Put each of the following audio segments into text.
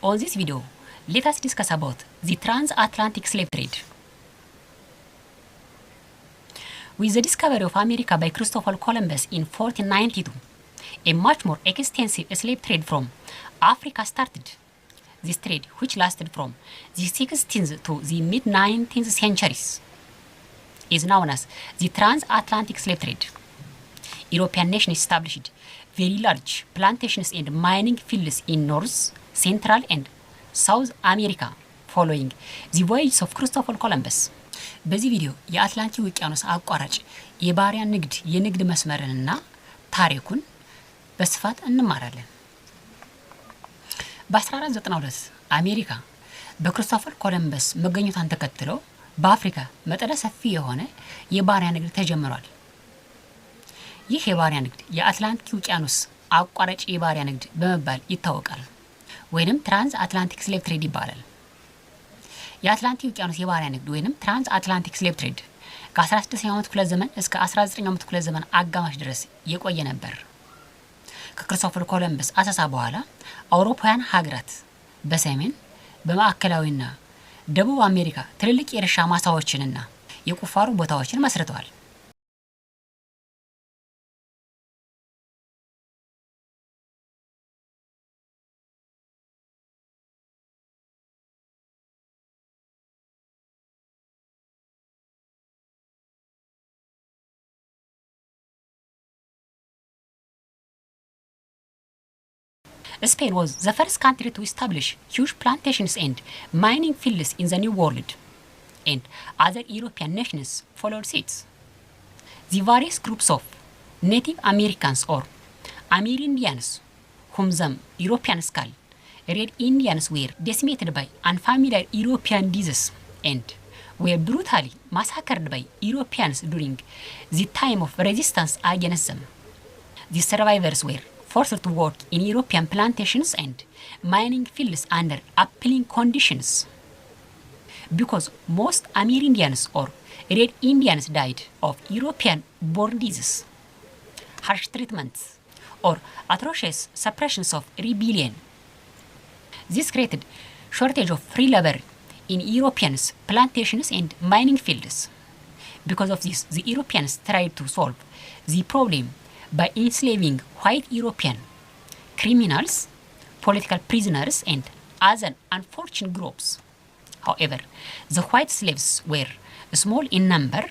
On this video, let us discuss about the transatlantic slave trade. With the discovery of America by Christopher Columbus in 1492, a much more extensive slave trade from Africa started. This trade, which lasted from the 16th to the mid-19th centuries, is known as the transatlantic slave trade. European nations established very large plantations and mining fields in North, Central, and South America following the voyages of Christopher Columbus. በዚህ ቪዲዮ የአትላንቲክ ውቅያኖስ አቋራጭ የባሪያ ንግድ የንግድ መስመርንና ታሪኩን በስፋት እንማራለን። በ1492 አሜሪካ በክሪስቶፈር ኮሎምበስ መገኘቷን ተከትሎ በአፍሪካ መጠነ ሰፊ የሆነ የባሪያ ንግድ ተጀምሯል። ይህ የባሪያ ንግድ የአትላንቲክ ውቅያኖስ አቋራጭ የባሪያ ንግድ በመባል ይታወቃል፣ ወይንም ትራንስ አትላንቲክ ስሌቭ ትሬድ ይባላል። የአትላንቲክ ውቅያኖስ የባሪያ ንግድ ወይንም ትራንስ አትላንቲክ ስሌቭ ትሬድ ከ16ኛው ክፍለ ዘመን እስከ 19ኛው ክፍለ ዘመን አጋማሽ ድረስ የቆየ ነበር። ከክሪስቶፈር ኮሎምበስ አሰሳ በኋላ አውሮፓውያን ሀገራት በሰሜን በማዕከላዊና ደቡብ አሜሪካ ትልልቅ የእርሻ ማሳዎችንና የቁፋሮ ቦታዎችን መስርተዋል። Spain was the first country to establish huge plantations and mining fields in the New World, and other European nations followed suit. The various groups of Native Americans or Amerindians, whom the Europeans call Red Indians, were decimated by unfamiliar European diseases and were brutally massacred by Europeans during the time of resistance against them. The survivors were forced to work in European plantations and mining fields under appalling conditions. Because most Amerindians or Red Indians died of European-born diseases, harsh treatments, or atrocious suppressions of rebellion. This created shortage of free labor in Europeans' plantations and mining fields. Because of this, the Europeans tried to solve the problem by enslaving white European criminals, political prisoners, and other unfortunate groups. However, the white slaves were small in number,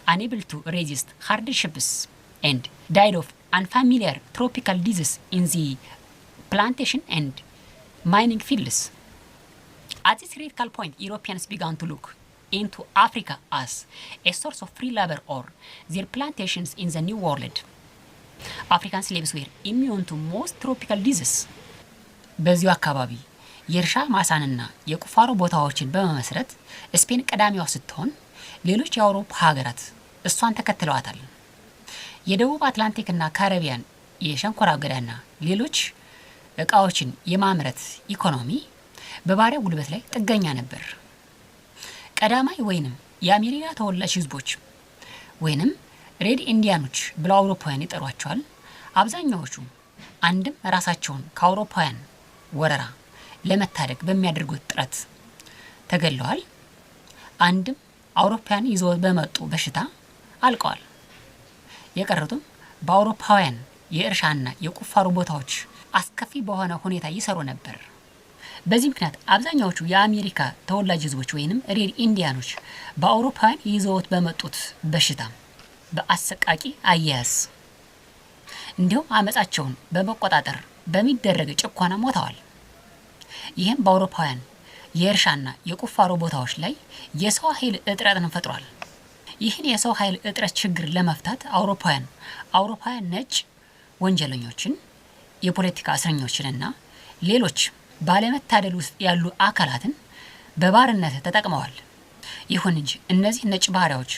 unable to resist hardships, and died of unfamiliar tropical disease in the plantation and mining fields. At this critical point, Europeans began to look into Africa as a source of free labor or their plantations in the New World. African slaves were immune to most tropical diseases. በዚሁ አካባቢ የእርሻ ማሳንና የቁፋሮ ቦታዎችን በመመስረት ስፔን ቀዳሚዋ ስትሆን ሌሎች የአውሮፓ ሀገራት እሷን ተከትለዋታል። የደቡብ አትላንቲክና ካሪቢያን የሸንኮራ አገዳና ሌሎች እቃዎችን የማምረት ኢኮኖሚ በባሪያ ጉልበት ላይ ጥገኛ ነበር። ቀዳማይ ወይንም የአሜሪካ ተወላጅ ህዝቦች ወይንም ሬድ ኢንዲያኖች ብለው አውሮፓውያን ይጠሯቸዋል። አብዛኛዎቹ አንድም ራሳቸውን ከአውሮፓውያን ወረራ ለመታደግ በሚያደርጉት ጥረት ተገለዋል፣ አንድም አውሮፓውያን ይዘው በመጡ በሽታ አልቀዋል። የቀሩትም በአውሮፓውያን የእርሻና የቁፋሮ ቦታዎች አስከፊ በሆነ ሁኔታ ይሰሩ ነበር። በዚህ ምክንያት አብዛኛዎቹ የአሜሪካ ተወላጅ ህዝቦች ወይንም ሬድ ኢንዲያኖች በአውሮፓውያን ይዘውት በመጡት በሽታ በአሰቃቂ አያያዝ እንዲሁም አመጻቸውን በመቆጣጠር በሚደረግ ጭቆና ሞተዋል። ይህም በአውሮፓውያን የእርሻና የቁፋሮ ቦታዎች ላይ የሰው ኃይል እጥረትን ፈጥሯል። ይህን የሰው ኃይል እጥረት ችግር ለመፍታት አውሮፓውያን ነጭ ወንጀለኞችን፣ የፖለቲካ እስረኞችንና ሌሎች ባለመታደል ውስጥ ያሉ አካላትን በባርነት ተጠቅመዋል። ይሁን እንጂ እነዚህ ነጭ ባሪያዎች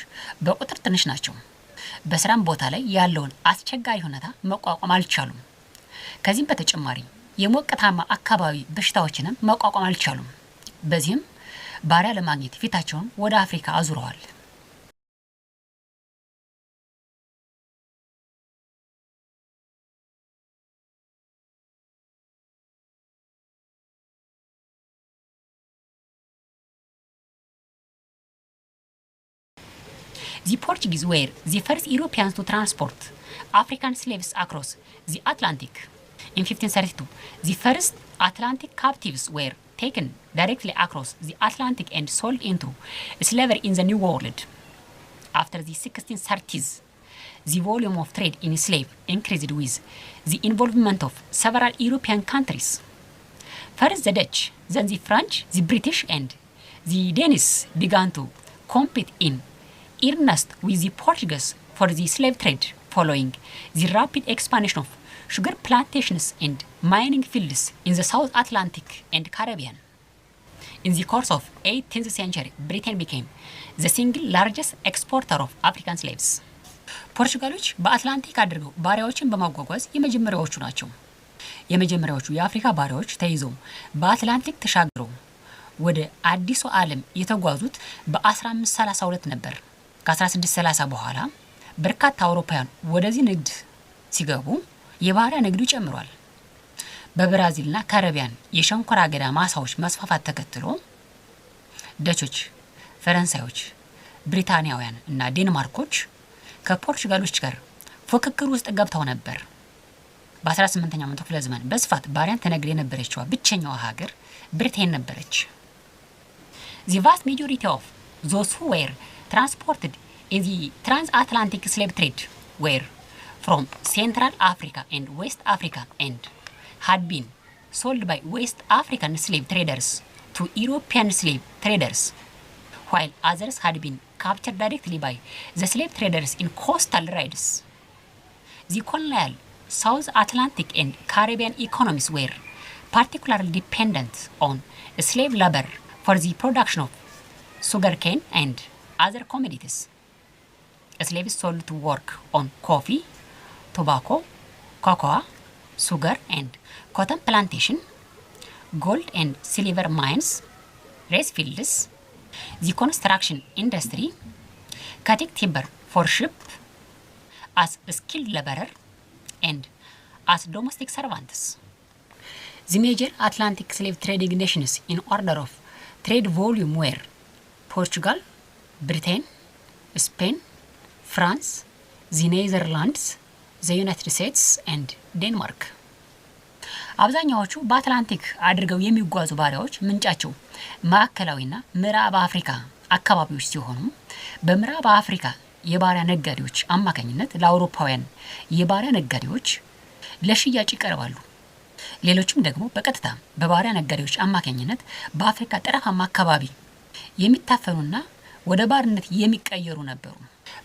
በቁጥር ትንሽ ናቸው። በስራም ቦታ ላይ ያለውን አስቸጋሪ ሁኔታ መቋቋም አልቻሉም። ከዚህም በተጨማሪ የሞቃታማ አካባቢ በሽታዎችንም መቋቋም አልቻሉም። በዚህም ባሪያ ለማግኘት ፊታቸውን ወደ አፍሪካ አዙረዋል። The Portuguese were the first Europeans to transport African slaves across the Atlantic. In 1532, the first Atlantic captives were taken directly across the Atlantic and sold into slavery in the New World. After the 1630s, the volume of trade in slaves increased with the involvement of several European countries. First the Dutch, then the French, the British, and the Danish began to compete in earnest with the Portuguese for the slave trade following the rapid expansion of sugar plantations and mining fields in the South Atlantic and Caribbean. In the course of 18th century, Britain became the single largest exporter of African slaves. ፖርቹጋሎች በአትላንቲክ አድርገው ባሪያዎችን በማጓጓዝ የመጀመሪያዎቹ ናቸው። የመጀመሪያዎቹ የአፍሪካ ባሪያዎች ተይዘው በአትላንቲክ ተሻግረው ወደ አዲሱ ዓለም የተጓዙት በ1532 ነበር። ከ1630 በኋላ በርካታ አውሮፓውያን ወደዚህ ንግድ ሲገቡ የባሪያ ንግዱ ጨምሯል። በብራዚልና ካሪቢያን የሸንኮራ አገዳ ማሳዎች መስፋፋት ተከትሎ ደቾች፣ ፈረንሳዮች፣ ብሪታንያውያን እና ዴንማርኮች ከፖርቹጋሎች ጋር ፉክክር ውስጥ ገብተው ነበር። በ18ኛው መቶ ክፍለ ዘመን በስፋት ባሪያን ተነግድ የነበረችው ብቸኛዋ ሀገር ብሪቴን ነበረች። The vast majority of those who were transported in the transatlantic slave trade were from Central Africa and West Africa and had been sold by West African slave traders to European slave traders, while others had been captured directly by the slave traders in coastal raids. The colonial South Atlantic and Caribbean economies were particularly dependent on slave labor for the production of sugarcane and other commodities. Slaves sold to work on coffee, tobacco, cocoa, sugar and cotton plantation, gold and silver mines, rice fields, the construction industry, cutting timber for ship, as skilled laborer, and as domestic servants. The major Atlantic slave trading nations in order of trade volume were Portugal, Britain, Spain, France, the Netherlands, the United States, and Denmark. አብዛኛዎቹ በአትላንቲክ አድርገው የሚጓዙ ባሪያዎች ምንጫቸው ማዕከላዊና ምዕራብ አፍሪካ አካባቢዎች ሲሆኑ በምዕራብ አፍሪካ የባሪያ ነጋዴዎች አማካኝነት ለአውሮፓውያን የባሪያ ነጋዴዎች ለሽያጭ ይቀርባሉ። ሌሎችም ደግሞ በቀጥታ በባሪያ ነጋዴዎች አማካኝነት በአፍሪካ ጠረፋማ አካባቢ የሚታፈኑና ወደ ባርነት የሚቀየሩ ነበሩ።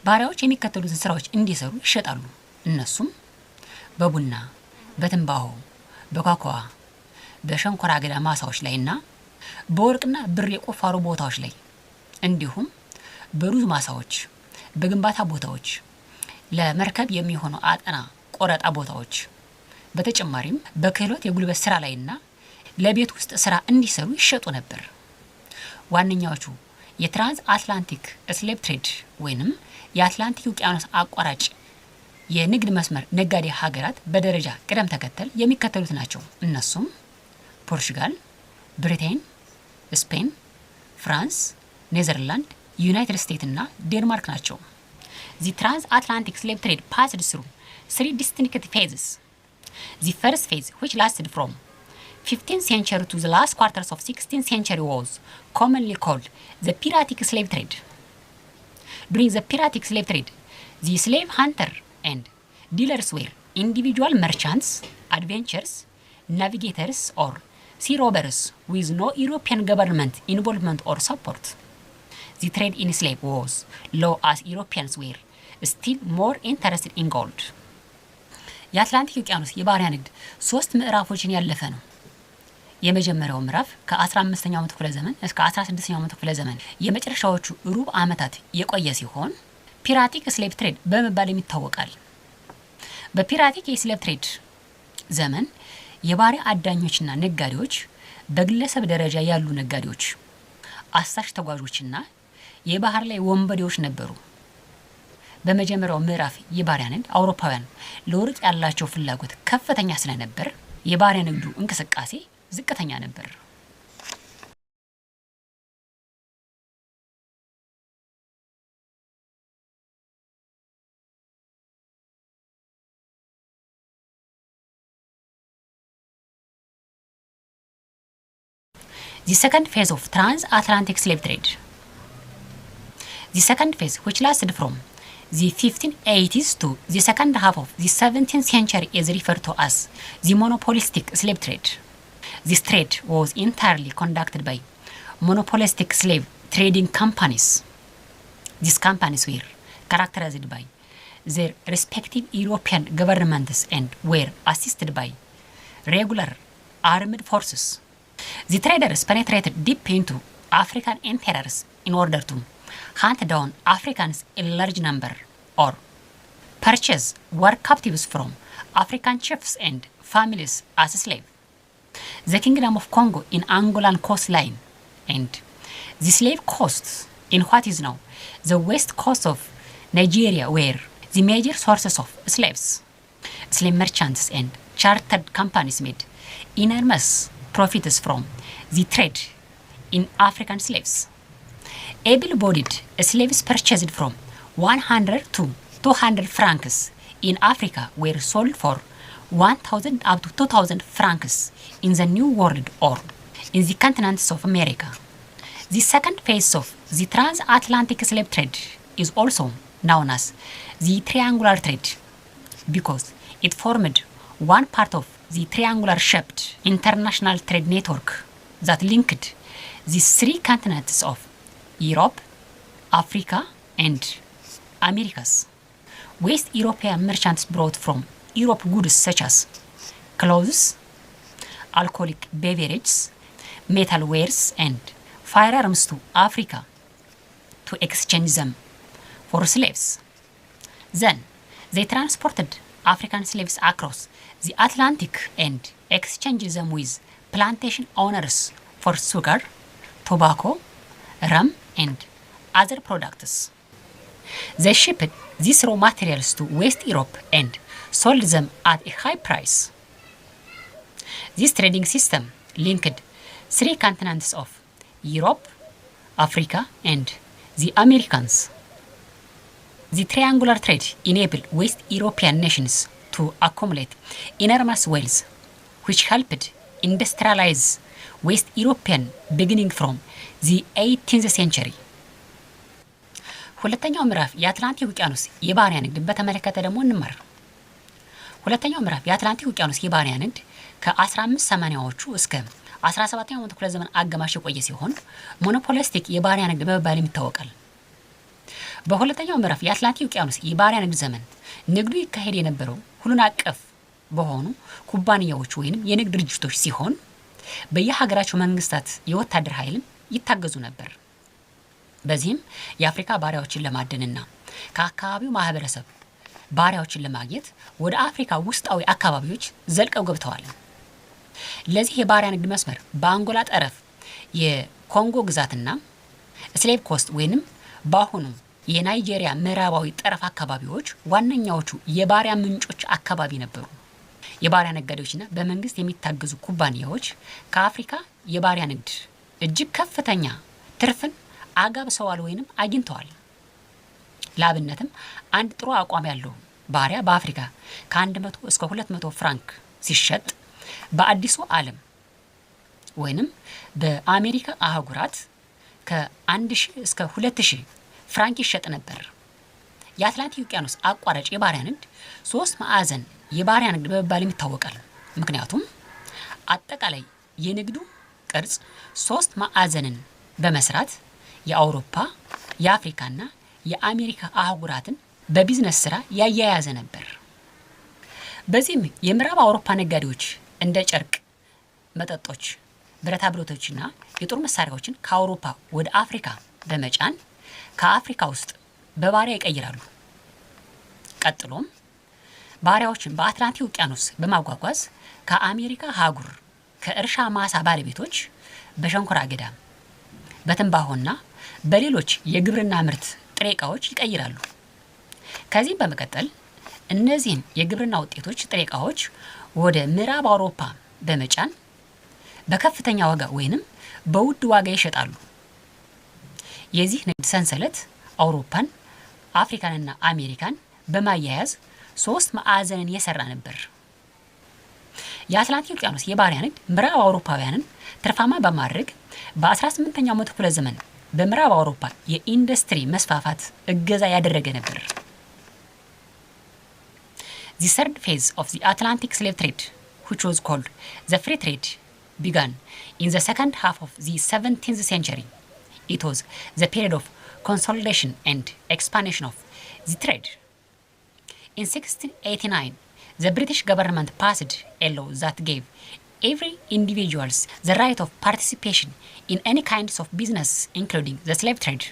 ባሪያዎች የሚከተሉትን ስራዎች እንዲሰሩ ይሸጣሉ። እነሱም በቡና፣ በትንባሆ፣ በኮኮዋ፣ በሸንኮራ አገዳ ማሳዎች ላይና በወርቅና ብር የቁፋሮ ቦታዎች ላይ እንዲሁም በሩዝ ማሳዎች፣ በግንባታ ቦታዎች፣ ለመርከብ የሚሆኑ አጠና ቆረጣ ቦታዎች፣ በተጨማሪም በክህሎት የጉልበት ስራ ላይና ለቤት ውስጥ ስራ እንዲሰሩ ይሸጡ ነበር። ዋነኛዎቹ የትራንስ አትላንቲክ ስሌቭ ትሬድ ወይንም የአትላንቲክ ውቅያኖስ አቋራጭ የንግድ መስመር ነጋዴ ሀገራት በደረጃ ቅደም ተከተል የሚከተሉት ናቸው። እነሱም ፖርቹጋል፣ ብሪቴን፣ ስፔን፣ ፍራንስ፣ ኔዘርላንድ፣ ዩናይትድ ስቴትስ እና ዴንማርክ ናቸው። The transatlantic slave trade passed through three distinct phases. The first phase, which lasted from 15th century to the last quarters of 16th century, was commonly called the piratic slave trade. During the piratic slave trade, the slave hunter and dealers were individual merchants, adventurers, navigators, or sea robbers with no European government involvement or support. The trade in slaves was low as Europeans were still more interested in gold. የአትላንቲክ ውቅያኖስ የባሪያ ንግድ 3 ምዕራፎችን ያለፈ ነው። የመጀመሪያው ምዕራፍ ከ15ኛው መቶ ክፍለ ዘመን እስከ 16ኛው መቶ ክፍለ ዘመን የመጨረሻዎቹ ሩብ ዓመታት የቆየ ሲሆን ፒራቲክ ስሌቭ ትሬድ በመባል ይታወቃል። በፒራቲክ የስሌቭ ትሬድ ዘመን የባሪያ አዳኞችና ነጋዴዎች በግለሰብ ደረጃ ያሉ ነጋዴዎች፣ አሳሽ ተጓዦችና የባህር ላይ ወንበዴዎች ነበሩ። በመጀመሪያው ምዕራፍ የባሪያ ንግድ አውሮፓውያን ለወርቅ ያላቸው ፍላጎት ከፍተኛ ስለነበር የባሪያ ንግዱ እንቅስቃሴ ዝቅተኛ ነበር። The second phase of transatlantic slave trade. The second phase, which lasted from the 1580s to the second half of the 17th century, is referred to as the monopolistic slave trade. This trade was entirely conducted by monopolistic slave trading companies. These companies were characterized by their respective European governments and were assisted by regular armed forces. The traders penetrated deep into African interiors in order to hunt down Africans in large number or purchase war captives from African chiefs and families as slaves. The Kingdom of Congo in Angolan coastline and the slave coasts in what is now the west coast of Nigeria were the major sources of slaves. Slave merchants and chartered companies made enormous profits from the trade in African slaves. Able-bodied slaves purchased from 100 to 200 francs in Africa were sold for 1,000 up to 2,000 francs in the New World or in the continents of America. The second phase of the transatlantic slave trade is also known as the triangular trade because it formed one part of the triangular-shaped international trade network that linked the three continents of Europe, Africa, and Americas. West European merchants brought from Europe goods such as clothes, alcoholic beverages, metalwares, and firearms to Africa to exchange them for slaves. Then they transported African slaves across the Atlantic and exchanged them with plantation owners for sugar, tobacco, rum, and other products. They shipped these raw materials to West Europe and sold them at a high price. This trading system linked three continents of Europe, Africa, and the Americans. The triangular trade enabled West European nations to accumulate enormous wealth, which helped industrialize West European beginning from the 18th century. ሁለተኛው ምዕራፍ የአትላንቲክ ውቅያኖስ የባሪያ ንግድን በተመለከተ ደግሞ እንማር። ሁለተኛው ምዕራፍ የአትላንቲክ ውቅያኖስ የባሪያ ንግድ ከ1580ዎቹ እስከ 17ኛው መቶ ክፍለ ዘመን አጋማሽ የቆየ ሲሆን ሞኖፖሊስቲክ የባሪያ ንግድ በመባል ይታወቃል። በሁለተኛው ምዕራፍ የአትላንቲክ ውቅያኖስ የባሪያ ንግድ ዘመን ንግዱ ይካሄድ የነበረው ሁሉን አቀፍ በሆኑ ኩባንያዎች ወይንም የንግድ ድርጅቶች ሲሆን በየሀገራቸው መንግስታት የወታደር ኃይልም ይታገዙ ነበር። በዚህም የአፍሪካ ባሪያዎችን ለማደንና ከአካባቢው ማህበረሰብ ባሪያዎችን ለማግኘት ወደ አፍሪካ ውስጣዊ አካባቢዎች ዘልቀው ገብተዋል። ለዚህ የባሪያ ንግድ መስመር በአንጎላ ጠረፍ የኮንጎ ግዛትና ስሌቭ ኮስት ወይንም በአሁኑ የናይጄሪያ ምዕራባዊ ጠረፍ አካባቢዎች ዋነኛዎቹ የባሪያ ምንጮች አካባቢ ነበሩ። የባሪያ ነጋዴዎችና በመንግስት የሚታገዙ ኩባንያዎች ከአፍሪካ የባሪያ ንግድ እጅግ ከፍተኛ ትርፍን አጋብሰዋል ወይንም አግኝተዋል። ላብነትም አንድ ጥሩ አቋም ያለው ባሪያ በአፍሪካ ከ100 እስከ 200 ፍራንክ ሲሸጥ በአዲሱ ዓለም ወይንም በአሜሪካ አህጉራት ከ1000 እስከ 2000 ፍራንክ ይሸጥ ነበር። የአትላንቲክ ውቅያኖስ አቋራጭ የባሪያ ንግድ 3 ማዕዘን የባሪያ ንግድ በመባል ይታወቃል። ምክንያቱም አጠቃላይ የንግዱ ቅርጽ 3 ማዕዘንን በመስራት የአውሮፓ፣ የአፍሪካና የአሜሪካ አህጉራትን በቢዝነስ ስራ ያያያዘ ነበር። በዚህም የምዕራብ አውሮፓ ነጋዴዎች እንደ ጨርቅ፣ መጠጦች፣ ብረታ ብረቶችና የጦር መሳሪያዎችን ከአውሮፓ ወደ አፍሪካ በመጫን ከአፍሪካ ውስጥ በባሪያ ይቀይራሉ። ቀጥሎም ባሪያዎችን በአትላንቲክ ውቅያኖስ በማጓጓዝ ከአሜሪካ አህጉር ከእርሻ ማሳ ባለቤቶች በሸንኮራ አገዳ፣ በትንባሆና በሌሎች የግብርና ምርት ጥሬ ዕቃዎች ይቀይራሉ። ከዚህም በመቀጠል እነዚህን የግብርና ውጤቶች ጥሬ ዕቃዎች ወደ ምዕራብ አውሮፓ በመጫን በከፍተኛ ዋጋ ወይንም በውድ ዋጋ ይሸጣሉ። የዚህ ንግድ ሰንሰለት አውሮፓን፣ አፍሪካንና አሜሪካን በማያያዝ 3 ማዕዘንን የሰራ ነበር። የአትላንቲክ ውቅያኖስ የባሪያ ንግድ ምዕራብ አውሮፓውያንን ትርፋማ በማድረግ በ18ኛው መቶ ክፍለ ዘመን በምዕራብ አውሮፓ የኢንዱስትሪ መስፋፋት እገዛ ያደረገ ነበር። The third phase of the Atlantic slave trade, which was called the free trade, began in the second half of the 17th century. It was the period of consolidation and expansion of the trade. In 1689, the British government passed a law that gave every individual the right of participation in any kinds of business, including the slave trade.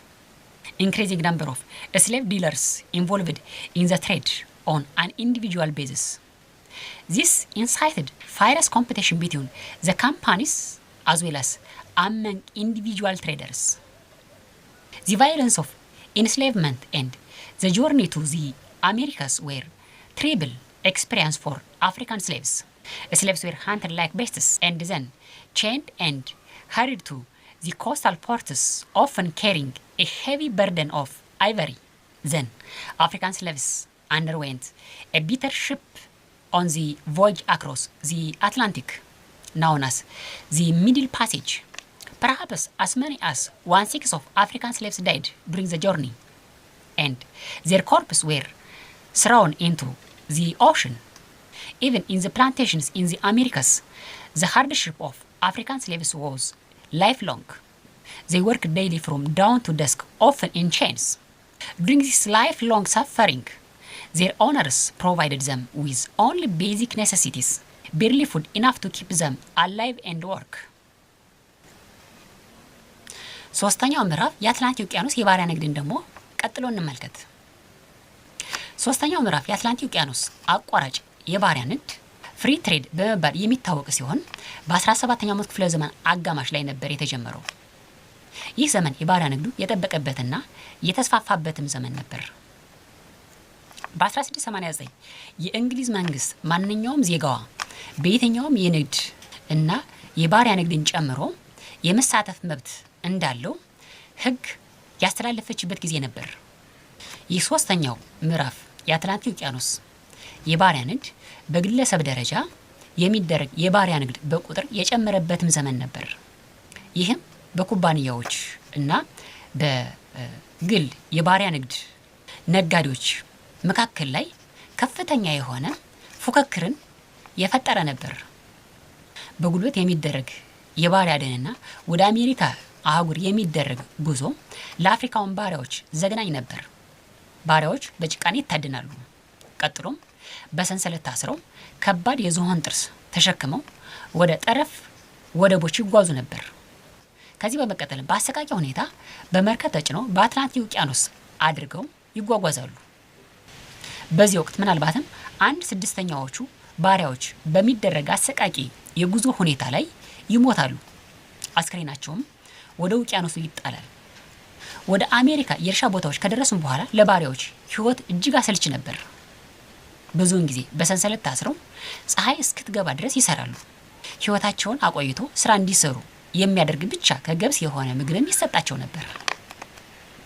Increasing number of slave dealers involved in the trade on an individual basis. This incited fierce competition between the companies as well as among individual traders. The violence of enslavement and the journey to the Americas were terrible experience for African slaves. Slaves were hunted like beasts and then chained and hurried to the coastal ports, often carrying a heavy burden of ivory. Then, African slaves underwent a bitter trip on the voyage across the Atlantic, known as the Middle Passage. Perhaps as many as 1/6 of African slaves died during the journey, and their corpses were thrown into the ocean. Even in the plantations in the Americas, the hardship of African slaves was lifelong. They worked daily from dawn to dusk, often in chains. During this lifelong suffering, their owners provided them with only basic necessities, barely food enough to keep them alive and work. ሶስተኛው ምዕራፍ የአትላንቲክ ውቅያኖስ የባሪያ ንግድን ደግሞ ቀጥሎ እንመልከት። ሶስተኛው ምዕራፍ የአትላንቲክ ውቅያኖስ አቋራጭ የባሪያ ንግድ ፍሪ ትሬድ በመባል የሚታወቅ ሲሆን በ17ኛው መቶ ክፍለ ዘመን አጋማሽ ላይ ነበር የተጀመረው። ይህ ዘመን የባሪያ ንግዱ የጠበቀበትና የተስፋፋበትም ዘመን ነበር። በ1689 የእንግሊዝ መንግስት ማንኛውም ዜጋዋ በየትኛውም የንግድ እና የባሪያ ንግድን ጨምሮ የመሳተፍ መብት እንዳለው ህግ ያስተላለፈችበት ጊዜ ነበር። ይህ ሶስተኛው ምዕራፍ የአትላንቲክ ውቅያኖስ የባሪያ ንግድ በግለሰብ ደረጃ የሚደረግ የባሪያ ንግድ በቁጥር የጨመረበትም ዘመን ነበር። ይህም በኩባንያዎች እና በግል የባሪያ ንግድ ነጋዴዎች መካከል ላይ ከፍተኛ የሆነ ፉክክርን የፈጠረ ነበር። በጉልበት የሚደረግ የባሪያ ደንና ወደ አሜሪካ አህጉር የሚደረግ ጉዞ ለአፍሪካውን ባሪያዎች ዘግናኝ ነበር። ባሪያዎች በጭቃኔ ይታደናሉ። ቀጥሎም በሰንሰለት ታስረው ከባድ የዝሆን ጥርስ ተሸክመው ወደ ጠረፍ ወደቦች ይጓዙ ነበር። ከዚህ በመቀጠል በአሰቃቂ ሁኔታ በመርከብ ተጭነው በአትላንቲክ ውቅያኖስ አድርገው ይጓጓዛሉ። በዚህ ወቅት ምናልባትም 1/6ኛዎቹ ባሪያዎች በሚደረግ አሰቃቂ የጉዞ ሁኔታ ላይ ይሞታሉ። አስክሬናቸውም ወደ ውቅያኖሱ ይጣላል። ወደ አሜሪካ የእርሻ ቦታዎች ከደረሱም በኋላ ለባሪያዎች ህይወት እጅግ አሰልች ነበር። ብዙውን ጊዜ በሰንሰለት ታስረው ፀሐይ እስክትገባ ድረስ ይሰራሉ። ህይወታቸውን አቆይቶ ስራ እንዲሰሩ የሚያደርግ ብቻ ከገብስ የሆነ ምግብም ይሰጣቸው ነበር።